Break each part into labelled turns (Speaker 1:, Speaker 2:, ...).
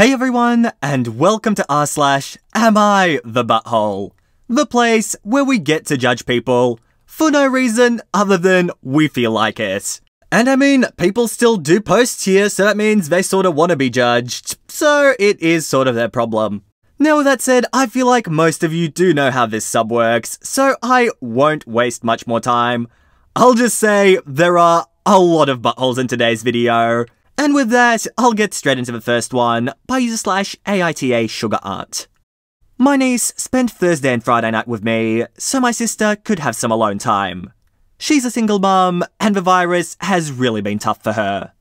Speaker 1: Hey everyone, and welcome to r/Am I the Butthole? The place where we get to judge people for no reason other than we feel like it. And I mean, people still do posts here, so that means they sort of want to be judged, so it is sort of their problem. Now with that said, I feel like most of you do know how this sub works, so I won't waste much more time. I'll just say there are a lot of buttholes in today's video. And with that, I'll get straight into the first one by user/AmITheA Sugar Aunt. My niece spent Thursday and Friday night with me, so my sister could have some alone time. She's a single mum, and the virus has really been tough for her.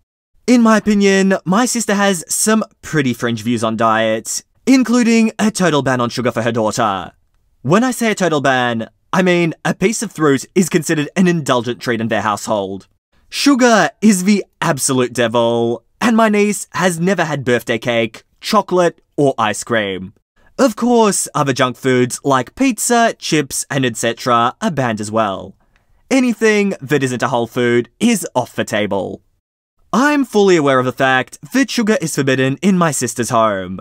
Speaker 1: In my opinion, my sister has some pretty fringe views on diet, including a total ban on sugar for her daughter. When I say a total ban, I mean a piece of fruit is considered an indulgent treat in their household. Sugar is the absolute devil, and my niece has never had birthday cake, chocolate, or ice cream. Of course, other junk foods like pizza, chips, and etc. are banned as well. Anything that isn't a whole food is off the table. I'm fully aware of the fact that sugar is forbidden in my sister's home.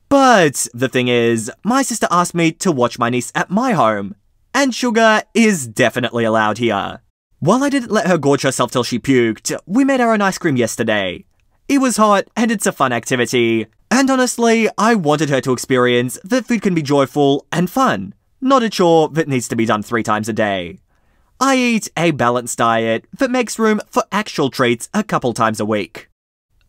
Speaker 1: But the thing is, my sister asked me to watch my niece at my home, and sugar is definitely allowed here. While I didn't let her gorge herself till she puked, we made our own ice cream yesterday. It was hot and it's a fun activity, and honestly, I wanted her to experience that food can be joyful and fun, not a chore that needs to be done 3 times a day. I eat a balanced diet that makes room for actual treats a couple times a week.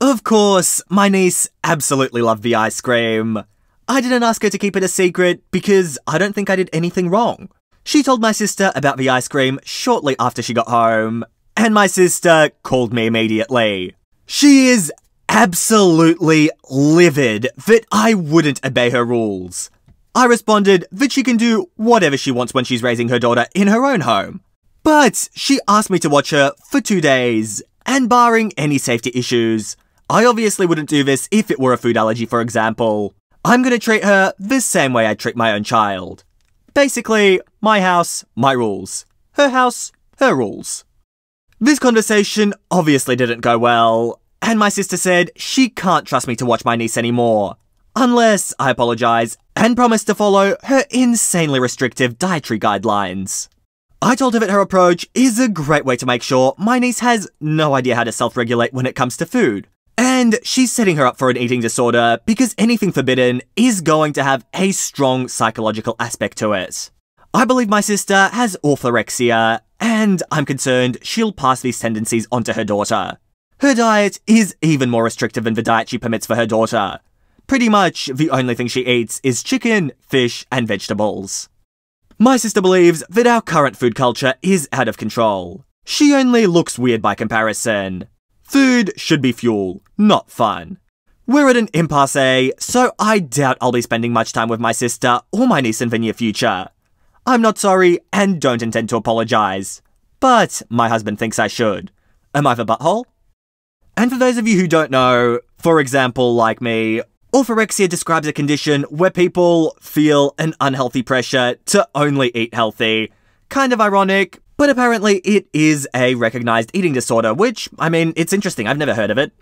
Speaker 1: Of course, my niece absolutely loved the ice cream. I didn't ask her to keep it a secret because I don't think I did anything wrong. She told my sister about the ice cream shortly after she got home, and my sister called me immediately. She is absolutely livid that I wouldn't obey her rules. I responded that she can do whatever she wants when she's raising her daughter in her own home. But she asked me to watch her for 2 days, and barring any safety issues, I obviously wouldn't do this if it were a food allergy, for example. I'm gonna treat her the same way I'd treat my own child. Basically, my house, my rules. Her house, her rules. This conversation obviously didn't go well, and my sister said she can't trust me to watch my niece anymore, unless I apologise and promise to follow her insanely restrictive dietary guidelines. I told her that her approach is a great way to make sure my niece has no idea how to self-regulate when it comes to food. And she's setting her up for an eating disorder because anything forbidden is going to have a strong psychological aspect to it. I believe my sister has orthorexia, and I'm concerned she'll pass these tendencies onto her daughter. Her diet is even more restrictive than the diet she permits for her daughter. Pretty much the only thing she eats is chicken, fish, and vegetables. My sister believes that our current food culture is out of control. She only looks weird by comparison. Food should be fuel, not fun. We're at an impasse, so I doubt I'll be spending much time with my sister or my niece in the near future. I'm not sorry and don't intend to apologise, but my husband thinks I should. Am I the butthole? And for those of you who don't know, for example like me, orthorexia describes a condition where people feel an unhealthy pressure to only eat healthy. Kind of ironic, but apparently it is a recognised eating disorder, which, I mean, it's interesting, I've never heard of it.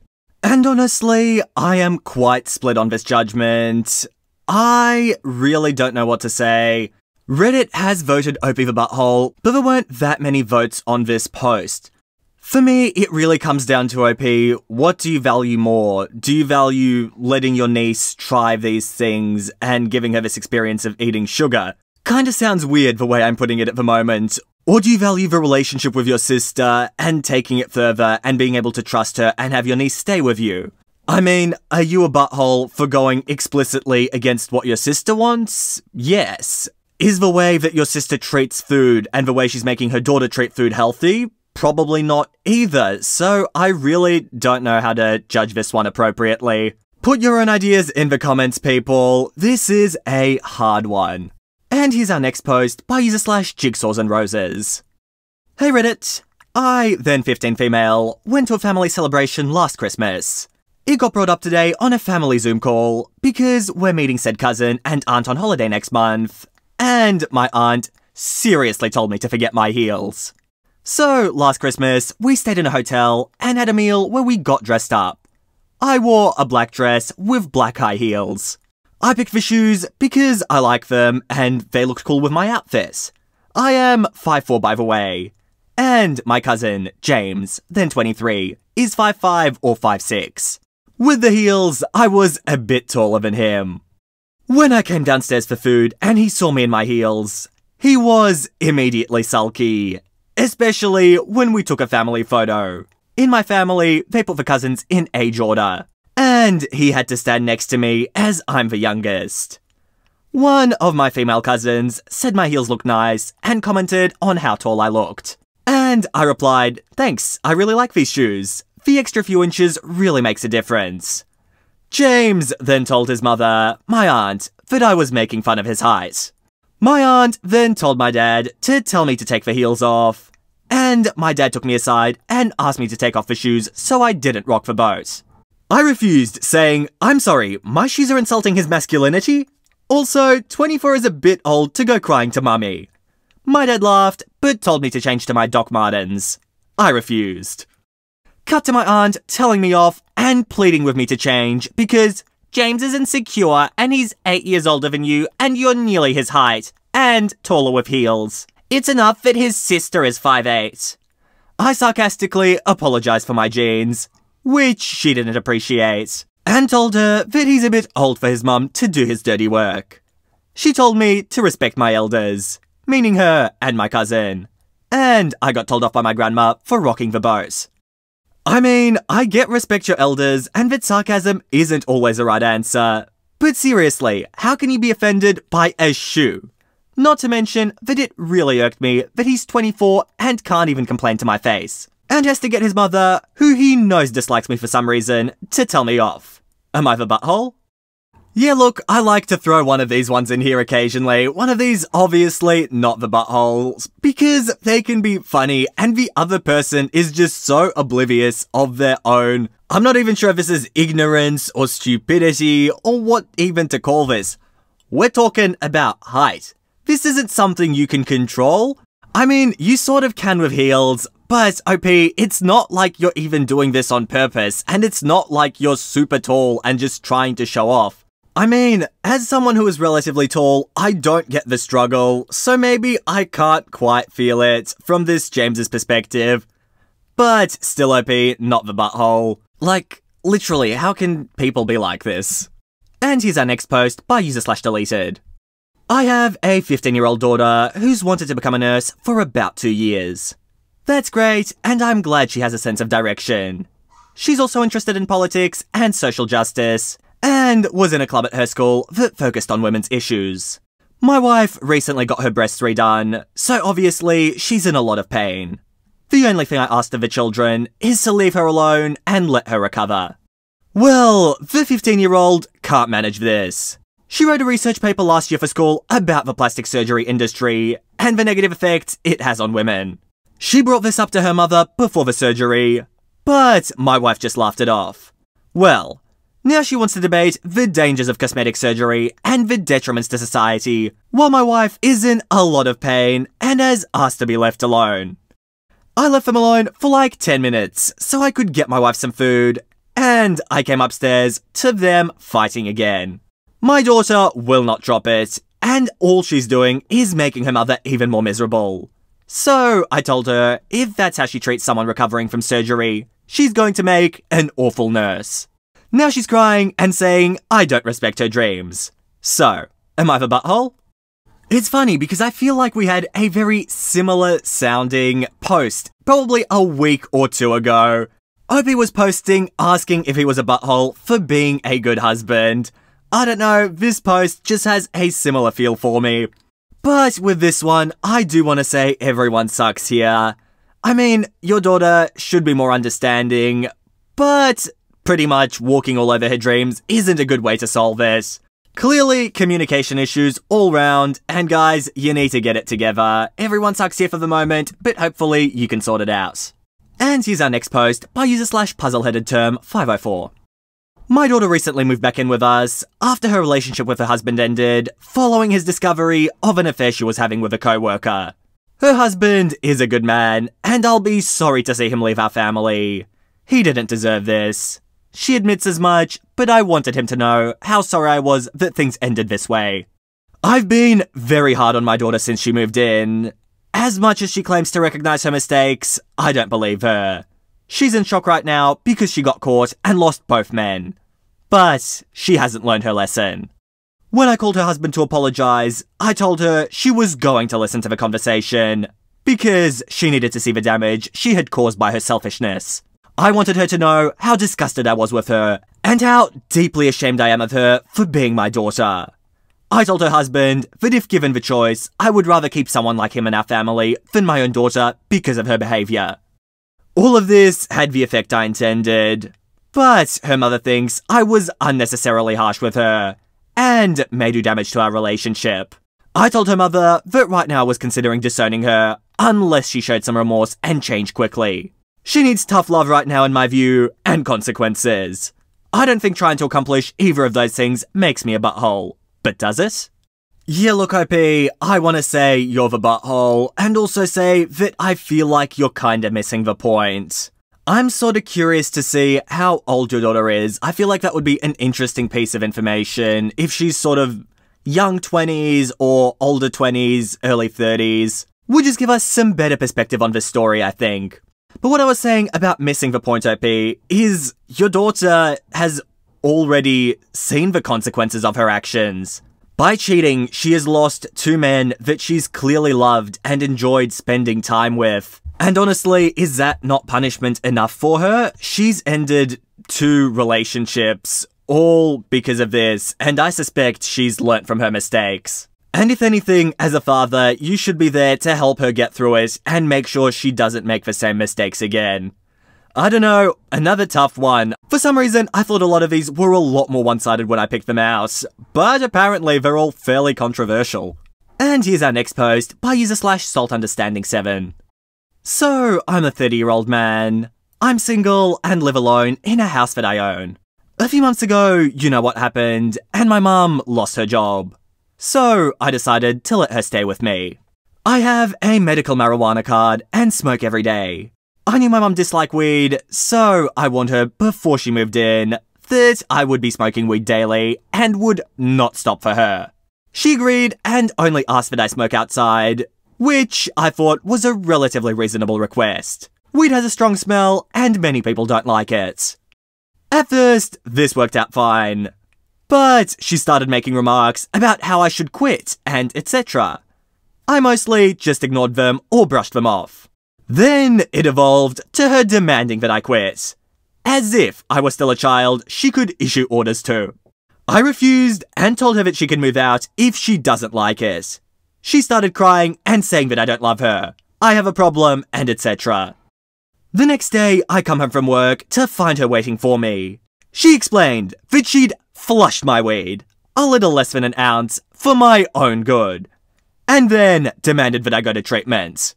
Speaker 1: And honestly, I am quite split on this judgment. I really don't know what to say. Reddit has voted Opie the Butthole, but there weren't that many votes on this post. For me, it really comes down to OP, what do you value more? Do you value letting your niece try these things and giving her this experience of eating sugar? Kinda sounds weird the way I'm putting it at the moment. Or do you value the relationship with your sister and taking it further and being able to trust her and have your niece stay with you? I mean, are you a butthole for going explicitly against what your sister wants? Yes. Is the way that your sister treats food and the way she's making her daughter treat food healthy? Probably not either, so I really don't know how to judge this one appropriately. Put your own ideas in the comments, people. This is a hard one. And here's our next post by user/Jigsaws and Roses. Hey Reddit, I, then 15 female, went to a family celebration last Christmas. It got brought up today on a family Zoom call because we're meeting said cousin and aunt on holiday next month, and my aunt seriously told me to forget my heels. So last Christmas, we stayed in a hotel and had a meal where we got dressed up. I wore a black dress with black high heels. I picked the shoes because I like them and they looked cool with my outfit. I am 5'4" by the way. And my cousin, James, then 23, is 5'5" or 5'6". With the heels, I was a bit taller than him. When I came downstairs for food and he saw me in my heels, he was immediately sulky. Especially when we took a family photo. In my family, they put the cousins in age order. And he had to stand next to me as I'm the youngest. One of my female cousins said my heels looked nice and commented on how tall I looked. And I replied, "Thanks, I really like these shoes. The extra few inches really makes a difference." James then told his mother, my aunt, that I was making fun of his height. My aunt then told my dad to tell me to take the heels off. And my dad took me aside and asked me to take off the shoes so I didn't rock the boat. I refused, saying, "I'm sorry, my shoes are insulting his masculinity? Also, 24 is a bit old to go crying to mummy." My dad laughed, but told me to change to my Doc Martens. I refused. Cut to my aunt telling me off and pleading with me to change because James is insecure and he's 8 years older than you and you're nearly his height and taller with heels. It's enough that his sister is 5'8". I sarcastically apologized for my jeans, which she didn't appreciate, and told her that he's a bit old for his mum to do his dirty work. She told me to respect my elders, meaning her and my cousin, and I got told off by my grandma for rocking the boat. I mean, I get respect your elders and that sarcasm isn't always the right answer, but seriously, how can you be offended by a shoe? Not to mention that it really irked me that he's 24 and can't even complain to my face, and has to get his mother, who he knows dislikes me for some reason, to tell me off. Am I the butthole? Yeah, look, I like to throw one of these ones in here occasionally, one of these obviously not the buttholes, because they can be funny and the other person is just so oblivious of their own. I'm not even sure if this is ignorance or stupidity or what even to call this. We're talking about height. This isn't something you can control. I mean, you sort of can with heels, but OP, it's not like you're even doing this on purpose, and it's not like you're super tall and just trying to show off. I mean, as someone who is relatively tall, I don't get the struggle, so maybe I can't quite feel it from this James's perspective. But still OP, not the butthole. Like, literally, how can people be like this? And here's our next post by user/deleted. I have a 15-year-old daughter who's wanted to become a nurse for about 2 years. That's great, and I'm glad she has a sense of direction. She's also interested in politics and social justice, and was in a club at her school that focused on women's issues. My wife recently got her breasts redone, so obviously she's in a lot of pain. The only thing I asked of the children is to leave her alone and let her recover. Well, the 15-year-old can't manage this. She wrote a research paper last year for school about the plastic surgery industry and the negative effects it has on women. She brought this up to her mother before the surgery, but my wife just laughed it off. Well, now she wants to debate the dangers of cosmetic surgery and the detriments to society, while my wife is in a lot of pain and has asked to be left alone. I left them alone for like 10 minutes so I could get my wife some food, and I came upstairs to them fighting again. My daughter will not drop it, and all she's doing is making her mother even more miserable. So I told her if that's how she treats someone recovering from surgery, she's going to make an awful nurse. Now she's crying and saying I don't respect her dreams. So, am I the butthole? It's funny because I feel like we had a very similar sounding post, probably a week or two ago. Opie was posting asking if he was a butthole for being a good husband. I don't know, this post just has a similar feel for me. But with this one, I do want to say everyone sucks here. I mean, your daughter should be more understanding, but pretty much walking all over her dreams isn't a good way to solve this. Clearly, communication issues all round, and guys, you need to get it together. Everyone sucks here for the moment, but hopefully you can sort it out. And here's our next post by user/puzzleheadedterm504. My daughter recently moved back in with us after her relationship with her husband ended, following his discovery of an affair she was having with a co-worker. Her husband is a good man, and I'll be sorry to see him leave our family. He didn't deserve this. She admits as much, but I wanted him to know how sorry I was that things ended this way. I've been very hard on my daughter since she moved in. As much as she claims to recognize her mistakes, I don't believe her. She's in shock right now because she got caught and lost both men. But she hasn't learned her lesson. When I called her husband to apologize, I told her she was going to listen to the conversation because she needed to see the damage she had caused by her selfishness. I wanted her to know how disgusted I was with her and how deeply ashamed I am of her for being my daughter. I told her husband that if given the choice, I would rather keep someone like him in our family than my own daughter because of her behavior. All of this had the effect I intended, but her mother thinks I was unnecessarily harsh with her and may do damage to our relationship. I told her mother that right now I was considering disowning her unless she showed some remorse and changed quickly. She needs tough love right now in my view, and consequences. I don't think trying to accomplish either of those things makes me a butthole. But does it? Yeah, look, OP, I want to say you're the butthole, and also say that I feel like you're kinda missing the point. I'm sorta curious to see how old your daughter is. I feel like that would be an interesting piece of information if she's sort of young 20s or older 20s, early 30s. Would just give us some better perspective on this story, I think. But what I was saying about missing the point, OP, is your daughter has already seen the consequences of her actions. By cheating, she has lost two men that she's clearly loved and enjoyed spending time with. And honestly, is that not punishment enough for her? She's ended 2 relationships, all because of this, and I suspect she's learnt from her mistakes. And if anything, as a father, you should be there to help her get through it and make sure she doesn't make the same mistakes again. I don't know, another tough one. For some reason, I thought a lot of these were a lot more one-sided when I picked them out, but apparently they're all fairly controversial. And here's our next post by user/saltunderstanding7. So, I'm a 30-year-old man. I'm single and live alone in a house that I own. A few months ago, you know what happened, and my mum lost her job. So, I decided to let her stay with me. I have a medical marijuana card and smoke every day. I knew my mum disliked weed, so I warned her before she moved in that I would be smoking weed daily and would not stop for her. She agreed and only asked that I smoke outside, which I thought was a relatively reasonable request. Weed has a strong smell and many people don't like it. At first, this worked out fine. But she started making remarks about how I should quit and etc. I mostly just ignored them or brushed them off. Then it evolved to her demanding that I quit. As if I was still a child she could issue orders to. I refused and told her that she can move out if she doesn't like it. She started crying and saying that I don't love her, I have a problem, and etc. The next day, I come home from work to find her waiting for me. She explained that she'd flushed my weed, a little less than an ounce, for my own good, and then demanded that I go to treatment.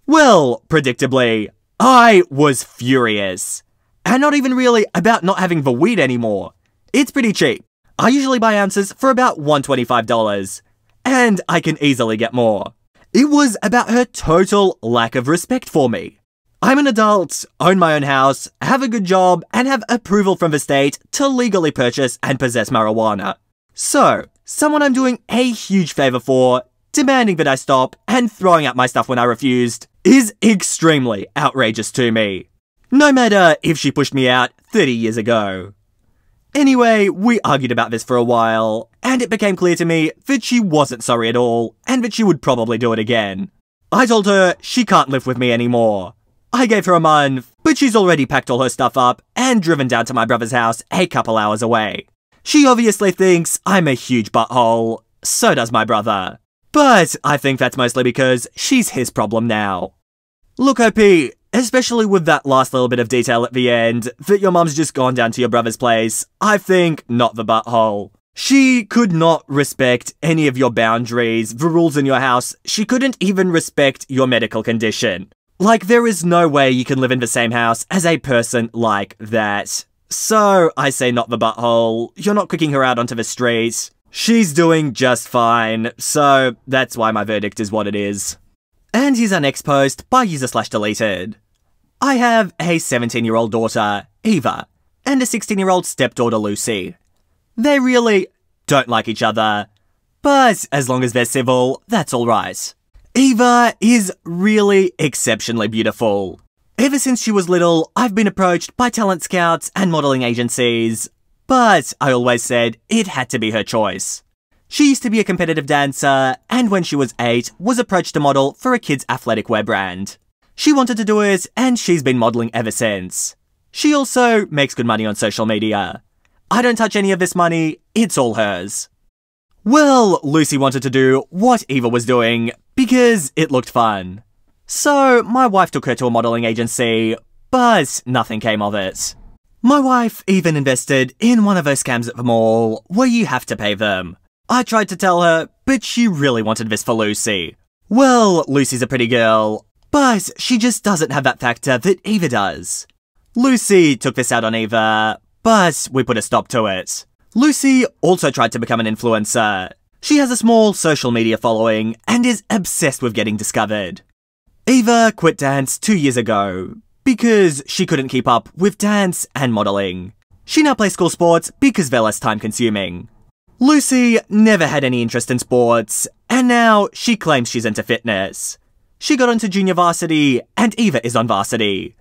Speaker 1: Well, predictably, I was furious. And not even really about not having the weed anymore. It's pretty cheap. I usually buy ounces for about $125. And I can easily get more. It was about her total lack of respect for me. I'm an adult, own my own house, have a good job, and have approval from the state to legally purchase and possess marijuana. So, someone I'm doing a huge favor for, demanding that I stop and throwing out my stuff when I refused, is extremely outrageous to me. No matter if she pushed me out 30 years ago. Anyway, we argued about this for a while, and it became clear to me that she wasn't sorry at all, and that she would probably do it again. I told her she can't live with me anymore. I gave her a month, but she's already packed all her stuff up and driven down to my brother's house a couple hours away. She obviously thinks I'm a huge butthole, so does my brother. But I think that's mostly because she's his problem now. Look, OP, especially with that last little bit of detail at the end, that your mum's just gone down to your brother's place, I think not the butthole. She could not respect any of your boundaries, the rules in your house. She couldn't even respect your medical condition. Like, there is no way you can live in the same house as a person like that. So, I say not the butthole. You're not kicking her out onto the street. She's doing just fine, so that's why my verdict is what it is. And here's our next post by user/deleted. I have a 17-year-old daughter, Eva, and a 16-year-old stepdaughter Lucy. They really don't like each other, but as long as they're civil, that's alright. Eva is really exceptionally beautiful. Ever since she was little, I've been approached by talent scouts and modelling agencies, but I always said it had to be her choice. She used to be a competitive dancer, and when she was 8, was approached to model for a kids' athletic wear brand. She wanted to do it, and she's been modelling ever since. She also makes good money on social media. I don't touch any of this money, it's all hers. Well, Lucy wanted to do what Eva was doing, because it looked fun. So, my wife took her to a modelling agency, but nothing came of it. My wife even invested in one of those scams at the mall, where you have to pay them. I tried to tell her, but she really wanted this for Lucy. Well, Lucy's a pretty girl, but she just doesn't have that factor that Eva does. Lucy took this out on Eva, but we put a stop to it. Lucy also tried to become an influencer. She has a small social media following and is obsessed with getting discovered. Eva quit dance 2 years ago because she couldn't keep up with dance and modelling. She now plays school sports because they're less time consuming. Lucy never had any interest in sports, and now she claims she's into fitness. She got onto junior varsity, and Eva is on varsity.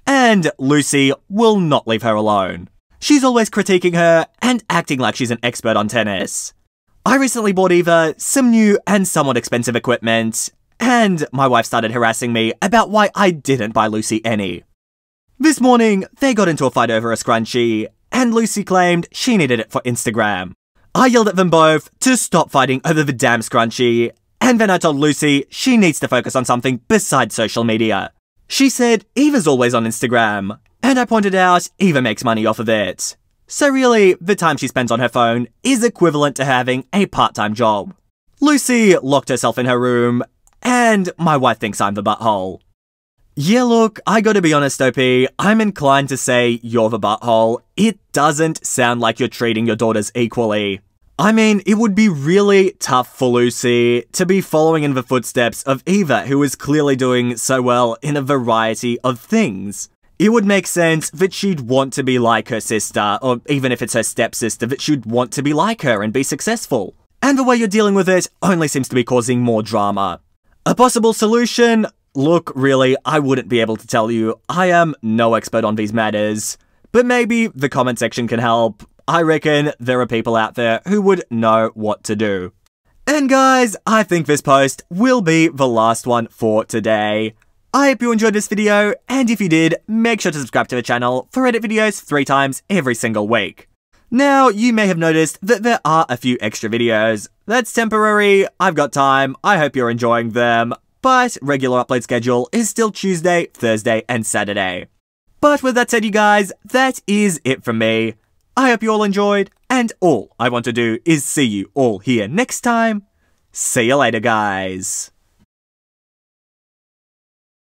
Speaker 1: And Lucy will not leave her alone. She's always critiquing her and acting like she's an expert on tennis. I recently bought Eva some new and somewhat expensive equipment, and my wife started harassing me about why I didn't buy Lucy any. This morning, they got into a fight over a scrunchie, and Lucy claimed she needed it for Instagram. I yelled at them both to stop fighting over the damn scrunchie, and then I told Lucy she needs to focus on something besides social media. She said Eva's always on Instagram, and I pointed out Eva makes money off of it. So really, the time she spends on her phone is equivalent to having a part-time job. Lucy locked herself in her room, and my wife thinks I'm the butthole. Yeah, look, I gotta be honest, OP, I'm inclined to say you're the butthole. It doesn't sound like you're treating your daughters equally. I mean, it would be really tough for Lucy to be following in the footsteps of Eva, who is clearly doing so well in a variety of things. It would make sense that she'd want to be like her sister, or even if it's her stepsister, that she'd want to be like her and be successful. And the way you're dealing with it only seems to be causing more drama. A possible solution? Look, really, I wouldn't be able to tell you. I am no expert on these matters. But maybe the comment section can help. I reckon there are people out there who would know what to do. And guys, I think this post will be the last one for today. I hope you enjoyed this video, and if you did, make sure to subscribe to the channel for edit videos 3 times every single week. Now, you may have noticed that there are a few extra videos. That's temporary, I've got time, I hope you're enjoying them. But regular upload schedule is still Tuesday, Thursday, and Saturday. But with that said, you guys, that is it from me. I hope you all enjoyed, and all I want to do is see you all here next time. See you later, guys.